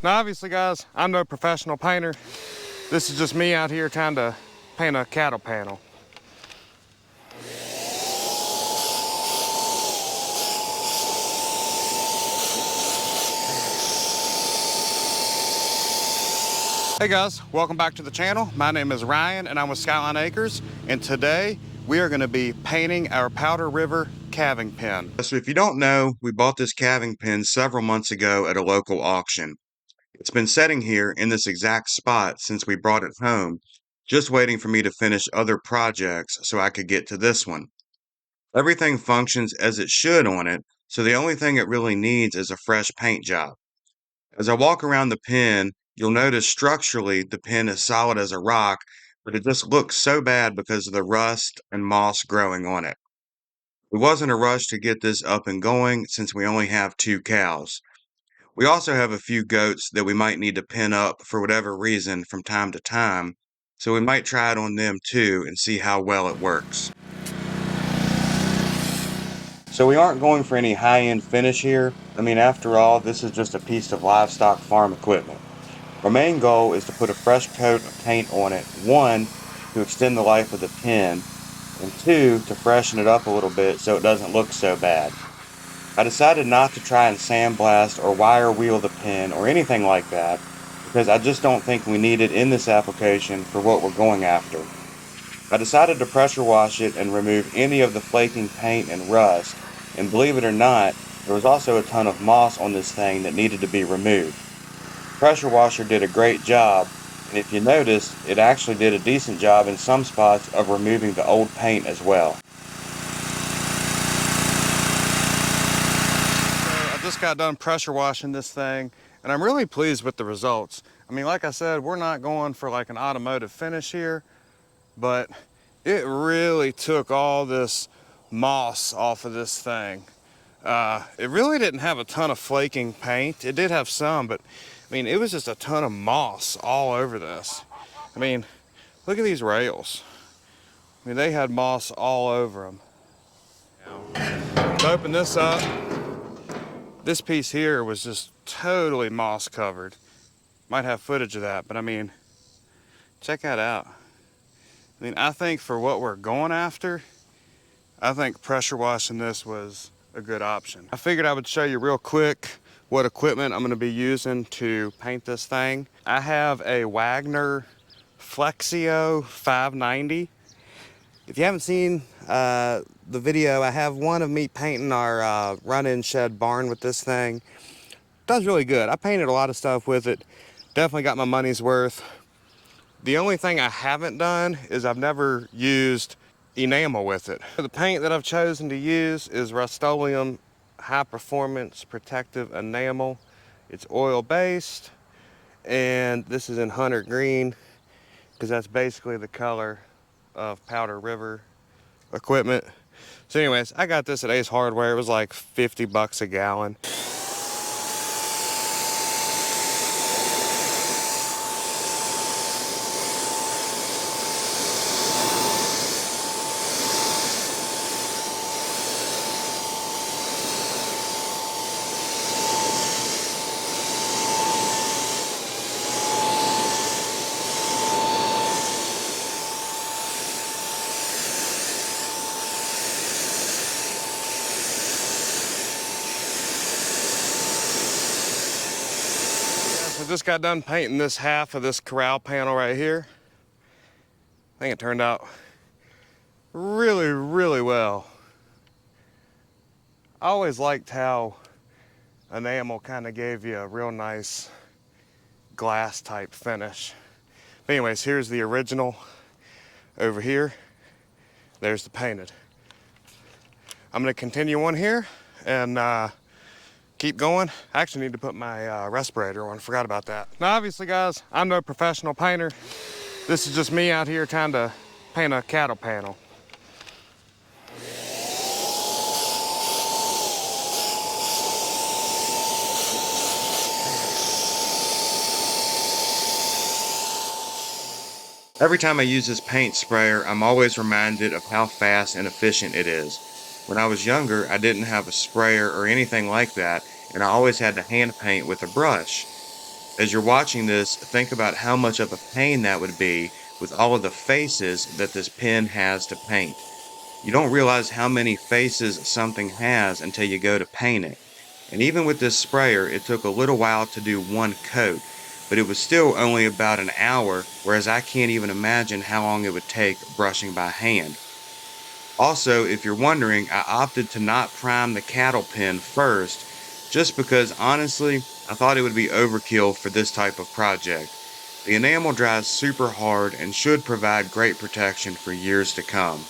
Now obviously guys, I'm no professional painter. This is just me out here trying to paint a cattle panel. Hey guys, welcome back to the channel. My name is Ryan and I'm with Skyline Acres, and today we are going to be painting our Powder River calving pen. So if you don't know, we bought this calving pen several months ago at a local auction. It's been sitting here in this exact spot since we brought it home, just waiting for me to finish other projects so I could get to this one. Everything functions as it should on it, so the only thing it really needs is a fresh paint job. As I walk around the pen, you'll notice structurally the pen is solid as a rock, but it just looks so bad because of the rust and moss growing on it. It wasn't a rush to get this up and going since we only have 2 cows. We also have a few goats that we might need to pen up for whatever reason from time to time, so we might try it on them too and see how well it works. So we aren't going for any high-end finish here. I mean, after all, this is just a piece of livestock farm equipment. Our main goal is to put a fresh coat of paint on it, 1, to extend the life of the pen, and 2, to freshen it up a little bit so it doesn't look so bad. I decided not to try and sandblast or wire wheel the pen or anything like that because I just don't think we need it in this application for what we're going after. I decided to pressure wash it and remove any of the flaking paint and rust, and believe it or not, there was also a ton of moss on this thing that needed to be removed. The pressure washer did a great job, and if you notice, it actually did a decent job in some spots of removing the old paint as well. I just got done pressure washing this thing and I'm really pleased with the results. I mean, like I said, we're not going for like an automotive finish here, but it really took all this moss off of this thing. It really didn't have a ton of flaking paint. It did have some, but I mean, it was just a ton of moss all over this. I mean, look at these rails. I mean, they had moss all over them. To open this up, this piece here was just totally moss covered. Might have footage of that, but I mean, check that out. I mean, I think for what we're going after, I think pressure washing this was a good option. I figured I would show you real quick what equipment I'm going to be using to paint this thing. I have a Wagner Flexio 590. If you haven't seen the video, I have one of me painting our run-in shed barn with this thing. It does really good. I painted a lot of stuff with it. Definitely got my money's worth. The only thing I haven't done is I've never used enamel with it. The paint that I've chosen to use is Rust-Oleum High Performance Protective Enamel. It's oil-based, and this is in Hunter Green because that's basically the color of Powder River equipment. So anyways, I got this at Ace Hardware. It was like 50 bucks a gallon. I just got done painting this half of this corral panel right here. I think it turned out really, really well. I always liked how enamel kind of gave you a real nice glass type finish. But anyways, here's the original over here. There's the painted. I'm gonna continue on here and keep going. I actually need to put my respirator on. Forgot about that. Now obviously guys, I'm no professional painter. This is just me out here trying to paint a cattle panel. Every time I use this paint sprayer, I'm always reminded of how fast and efficient it is. When I was younger, I didn't have a sprayer or anything like that, and I always had to hand paint with a brush. As you're watching this, think about how much of a pain that would be with all of the faces that this pen has to paint. You don't realize how many faces something has until you go to paint it. And even with this sprayer, it took a little while to do one coat, but it was still only about an hour, whereas I can't even imagine how long it would take brushing by hand. Also, if you're wondering, I opted to not prime the cattle pen first, just because honestly, I thought it would be overkill for this type of project. The enamel dries super hard and should provide great protection for years to come.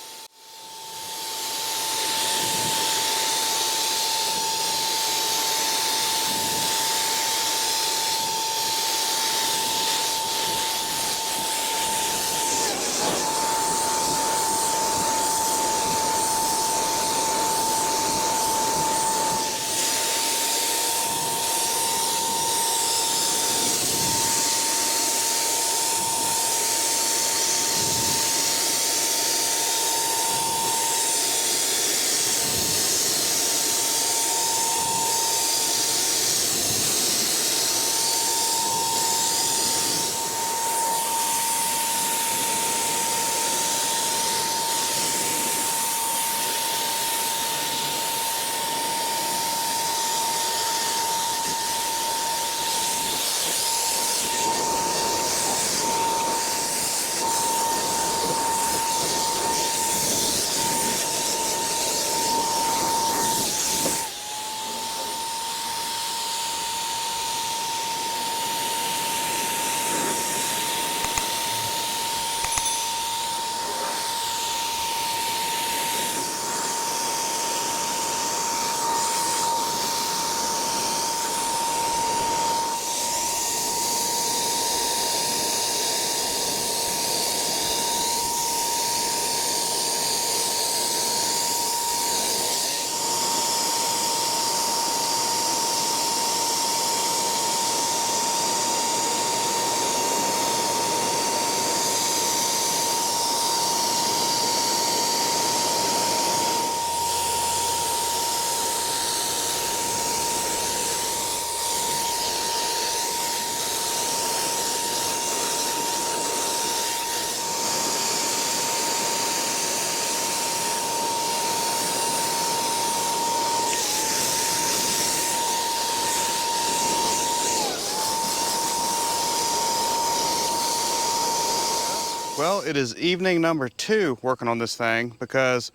Well, it is evening number 2 working on this thing because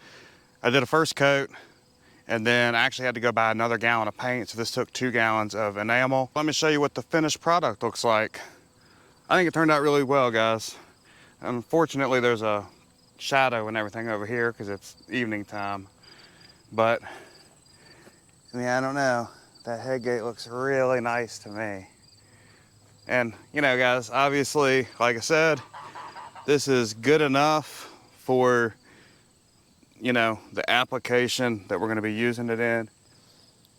I did a first coat and then I actually had to go buy another gallon of paint, so this took 2 gallons of enamel. Let me show you what the finished product looks like. I think it turned out really well, guys. Unfortunately, there's a shadow and everything over here because it's evening time. But, I mean, I don't know. That head gate looks really nice to me. And, you know, guys, obviously, like I said, this is good enough for, you know, the application that we're going to be using it in.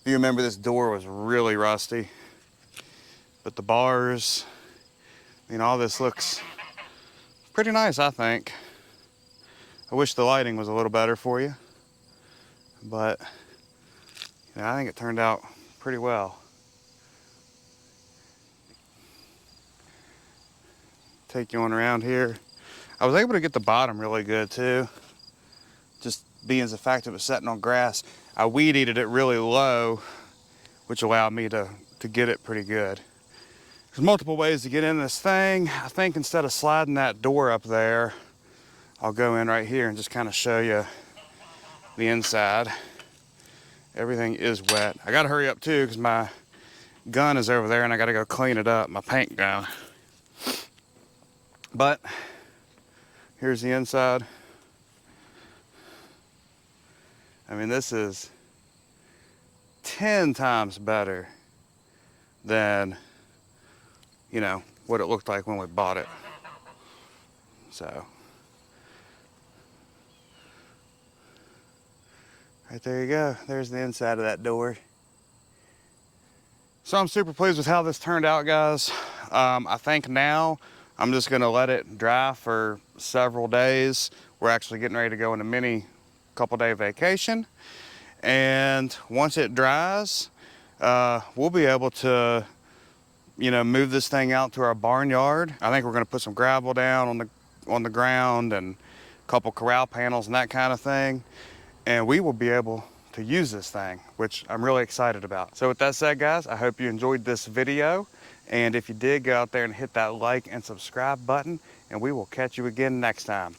If you remember, this door was really rusty, but the bars, I mean, all this looks pretty nice, I think. I wish the lighting was a little better for you, but you know, I think it turned out pretty well. Take you on around here. I was able to get the bottom really good too, just being the fact it was sitting on grass. I weed eated it really low, which allowed me to get it pretty good. There's multiple ways to get in this thing. I think instead of sliding that door up there, I'll go in right here and just kind of show you the inside. Everything is wet. I gotta hurry up too because my gun is over there and I gotta go clean it up, my paint gun. But here's the inside. I mean, this is 10 times better than, you know, what it looked like when we bought it. So, right there you go. There's the inside of that door. So I'm super pleased with how this turned out, guys. I think now I'm just gonna let it dry for several days. We're actually getting ready to go on a mini couple-day vacation. And once it dries, we'll be able to you know, move this thing out to our barnyard. I think we're gonna put some gravel down on the ground and a couple corral panels and that kind of thing. And we will be able to use this thing, which I'm really excited about. So with that said, guys, I hope you enjoyed this video. And if you did, go out there and hit that like and subscribe button, and we will catch you again next time.